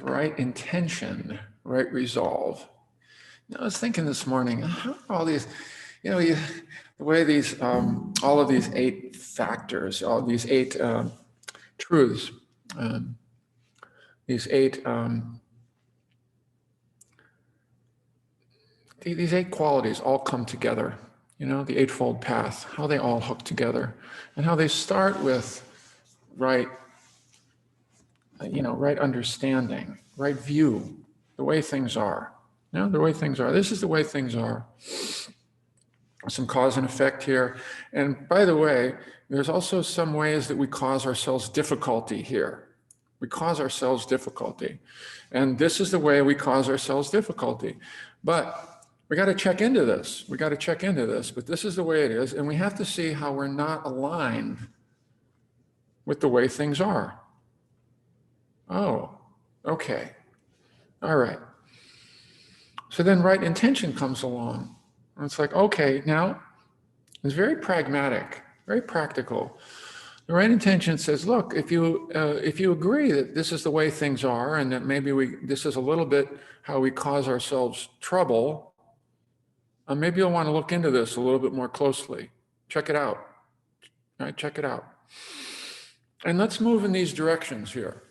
right intention, right resolve. I was thinking this morning, how are all these, the way these, all of these 8 factors, all these 8 truths, um, these 8, these 8 qualities all come together. The Eightfold Path, how they all hook together, and how they start with right, right understanding, right view, the way things are. The way things are. This is the way things are. Some cause and effect here. And by the way, there's also some ways that we cause ourselves difficulty here. We cause ourselves difficulty. And this is the way we cause ourselves difficulty. But we got to check into this. We got to check into this. But this is the way it is. And we have to see how we're not aligned with the way things are. Oh, okay. All right. So then right intention comes along. And it's like, okay, now it's very pragmatic, very practical. The right intention says, look, if you agree that this is the way things are, and that maybe this is a little bit how we cause ourselves trouble, maybe you'll want to look into this a little bit more closely. Check it out. All right, check it out. And let's move in these directions here.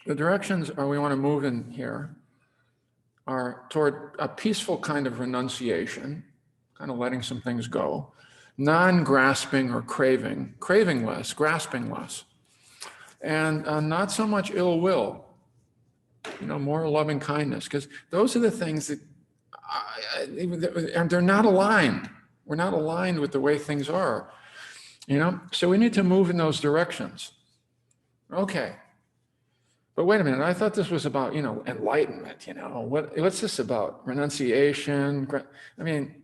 The directions we want to move in here are toward a peaceful kind of renunciation, kind of letting some things go, non-grasping or craving less, grasping less, and not so much ill will, more loving kindness, because those are the things that they're not aligned. We're not aligned with the way things are, so we need to move in those directions. Okay. But wait a minute, I thought this was about, enlightenment, what's this about? Renunciation? I mean,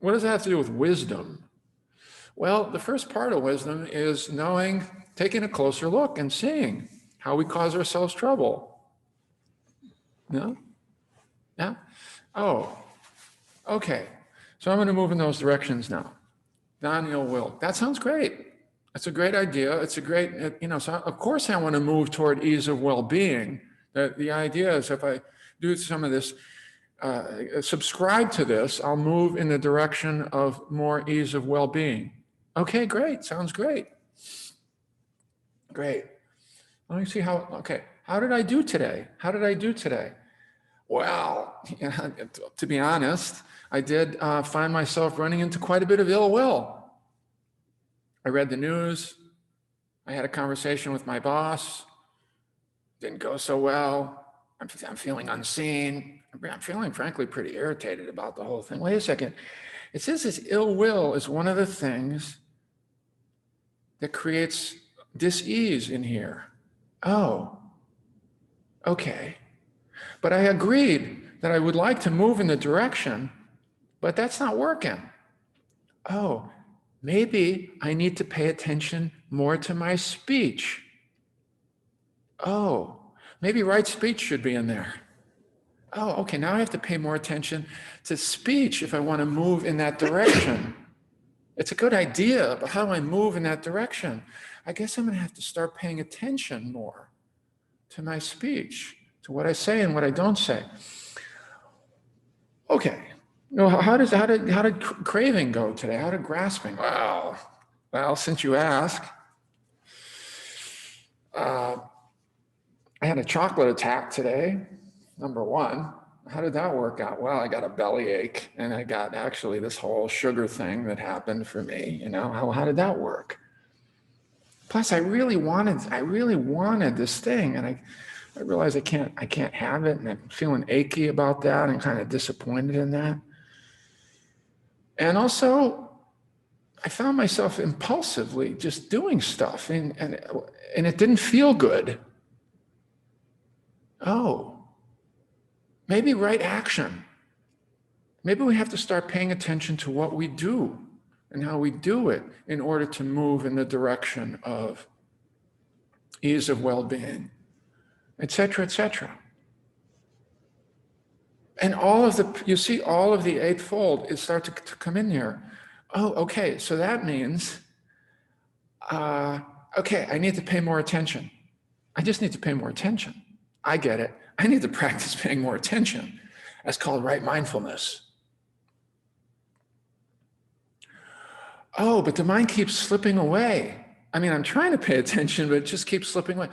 what does that have to do with wisdom? Well, the first part of wisdom is knowing, taking a closer look and seeing how we cause ourselves trouble. No? Yeah? Oh, okay. So I'm going to move in those directions now. Non-ill will. That sounds great. That's a great idea. It's a great, so of course I want to move toward ease of well-being. The idea is if I do some of this, subscribe to this, I'll move in the direction of more ease of well-being. Okay, great. Sounds great. Great. Let me see how did I do today? How did I do today? Well, to be honest, I did find myself running into quite a bit of ill will. I read the news. I had a conversation with my boss. Didn't go so well. I'm feeling unseen. I'm feeling, frankly, pretty irritated about the whole thing. Wait a second. It says this ill will is one of the things that creates dis-ease in here. Oh, okay. But I agreed that I would like to move in the direction, but that's not working. Oh, maybe I need to pay attention more to my speech. Oh, maybe right speech should be in there. Oh, okay, now I have to pay more attention to speech if I want to move in that direction. It's a good idea, but how do I move in that direction? I guess I'm going to have to start paying attention more to my speech, to what I say and what I don't say. Okay. How did craving go today? How did grasping? Well, since you ask, I had a chocolate attack today, number one. How did that work out? Well, I got a bellyache, and I got actually this whole sugar thing that happened for me. How did that work? Plus, I really wanted this thing, and I realized I can't have it, and I'm feeling achy about that and kind of disappointed in that. And also, I found myself impulsively just doing stuff, and it didn't feel good. Oh, maybe right action. Maybe we have to start paying attention to what we do and how we do it in order to move in the direction of ease of well-being, et cetera, et cetera. And all of the eightfold is start to come in here. Oh, okay, so that means, okay, I need to pay more attention. I just need to pay more attention. I get it. I need to practice paying more attention. That's called right mindfulness. Oh, but the mind keeps slipping away. I mean, I'm trying to pay attention, but it just keeps slipping away.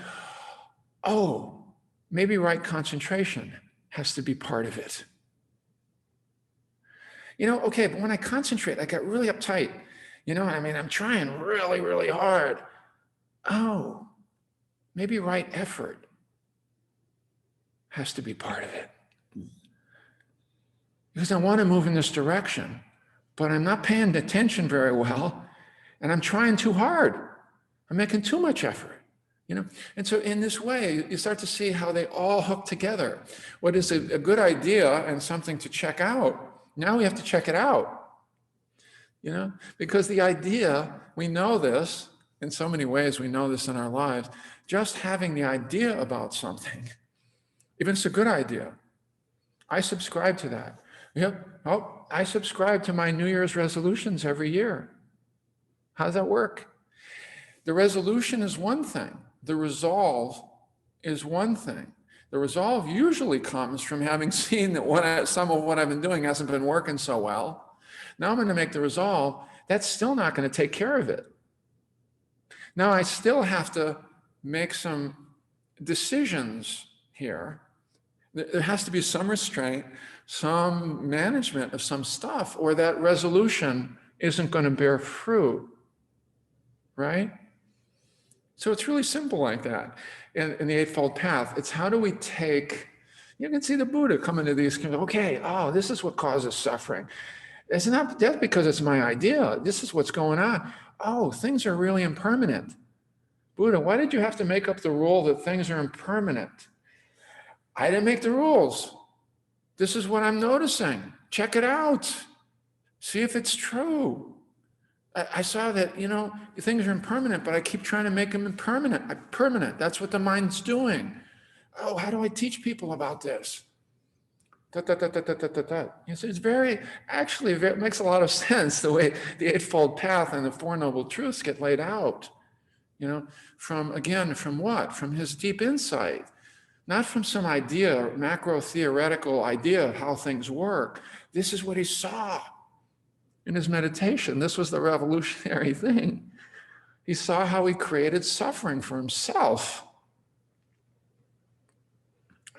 Oh, maybe right concentration has to be part of it. Okay, but when I concentrate, I get really uptight. I mean, I'm trying really, really hard. Oh, maybe right effort has to be part of it. Because I want to move in this direction, but I'm not paying attention very well, and I'm trying too hard. I'm making too much effort. And so in this way, you start to see how they all hook together. What is a good idea and something to check out, now we have to check it out. Because the idea, we know this, in so many ways we know this in our lives, just having the idea about something, even if it's a good idea, I subscribe to that. Yep. Oh, I subscribe to my New Year's resolutions every year. How does that work? The resolution is one thing. The resolve is one thing. The resolve usually comes from having seen that some of what I've been doing hasn't been working so well. Now I'm going to make the resolve. That's still not going to take care of it. Now I still have to make some decisions here. There has to be some restraint, some management of some stuff, or that resolution isn't going to bear fruit, right? So it's really simple like that. In the Eightfold Path, it's how do we take, you can see the Buddha come into these, okay, oh, this is what causes suffering. It's not that's because it's my idea. This is what's going on. Oh, things are really impermanent. Buddha, why did you have to make up the rule that things are impermanent? I didn't make the rules. This is what I'm noticing. Check it out. See if it's true. I saw that, things are impermanent, but I keep trying to make them permanent. That's what the mind's doing. Oh, how do I teach people about this? It's it makes a lot of sense the way the Eightfold Path and the Four Noble Truths get laid out. From what? From his deep insight. Not from some idea, macro-theoretical idea of how things work. This is what he saw in his meditation. This was the revolutionary thing. He saw how he created suffering for himself,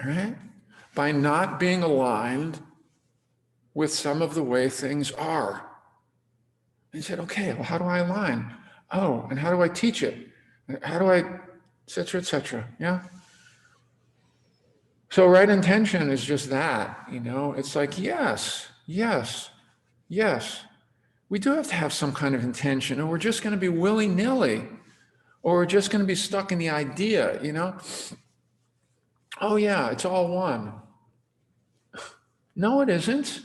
right? By not being aligned with some of the way things are. And he said, okay, well, how do I align? Oh, and how do I teach it? How do I, et cetera, yeah? So right intention is just that, it's like, yes. We do have to have some kind of intention, or we're just going to be willy-nilly, or we're just going to be stuck in the idea, Oh yeah, it's all one. No, it isn't.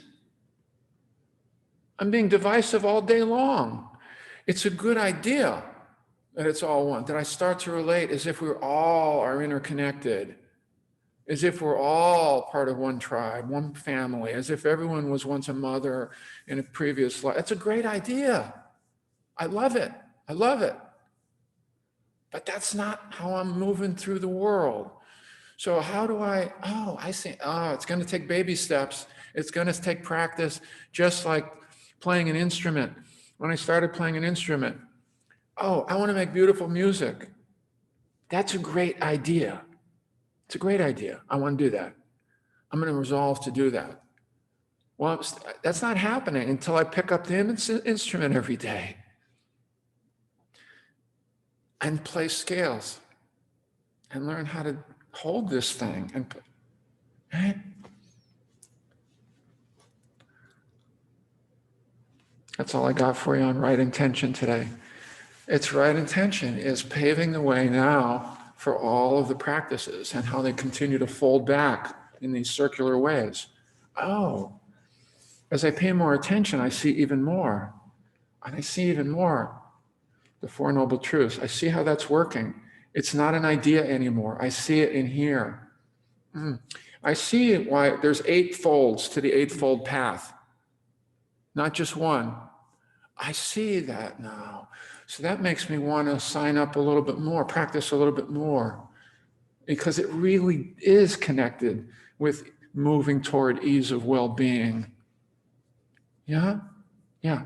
I'm being divisive all day long. It's a good idea that it's all one, that I start to relate as if we all are interconnected, as if we're all part of one tribe, one family, as if everyone was once a mother in a previous life. That's a great idea. I love it. But that's not how I'm moving through the world. So how do I see, it's going to take baby steps. It's going to take practice, just like playing an instrument. When I started playing an instrument, I want to make beautiful music. That's a great idea. It's a great idea. I want to do that. I'm going to resolve to do that. Well, that's not happening until I pick up the instrument every day and play scales and learn how to hold this thing. Right? That's all I got for you on right intention today. It's right intention is paving the way now for all of the practices and how they continue to fold back in these circular ways. As I pay more attention, I see even more. And I see even more the Four Noble Truths. I see how that's working. It's not an idea anymore. I see it in here. I see why there's 8 folds to the Eightfold Path, not just one. I see that now. So that makes me want to sign up a little bit more, practice a little bit more. because it really is connected with moving toward ease of well-being. Yeah, yeah.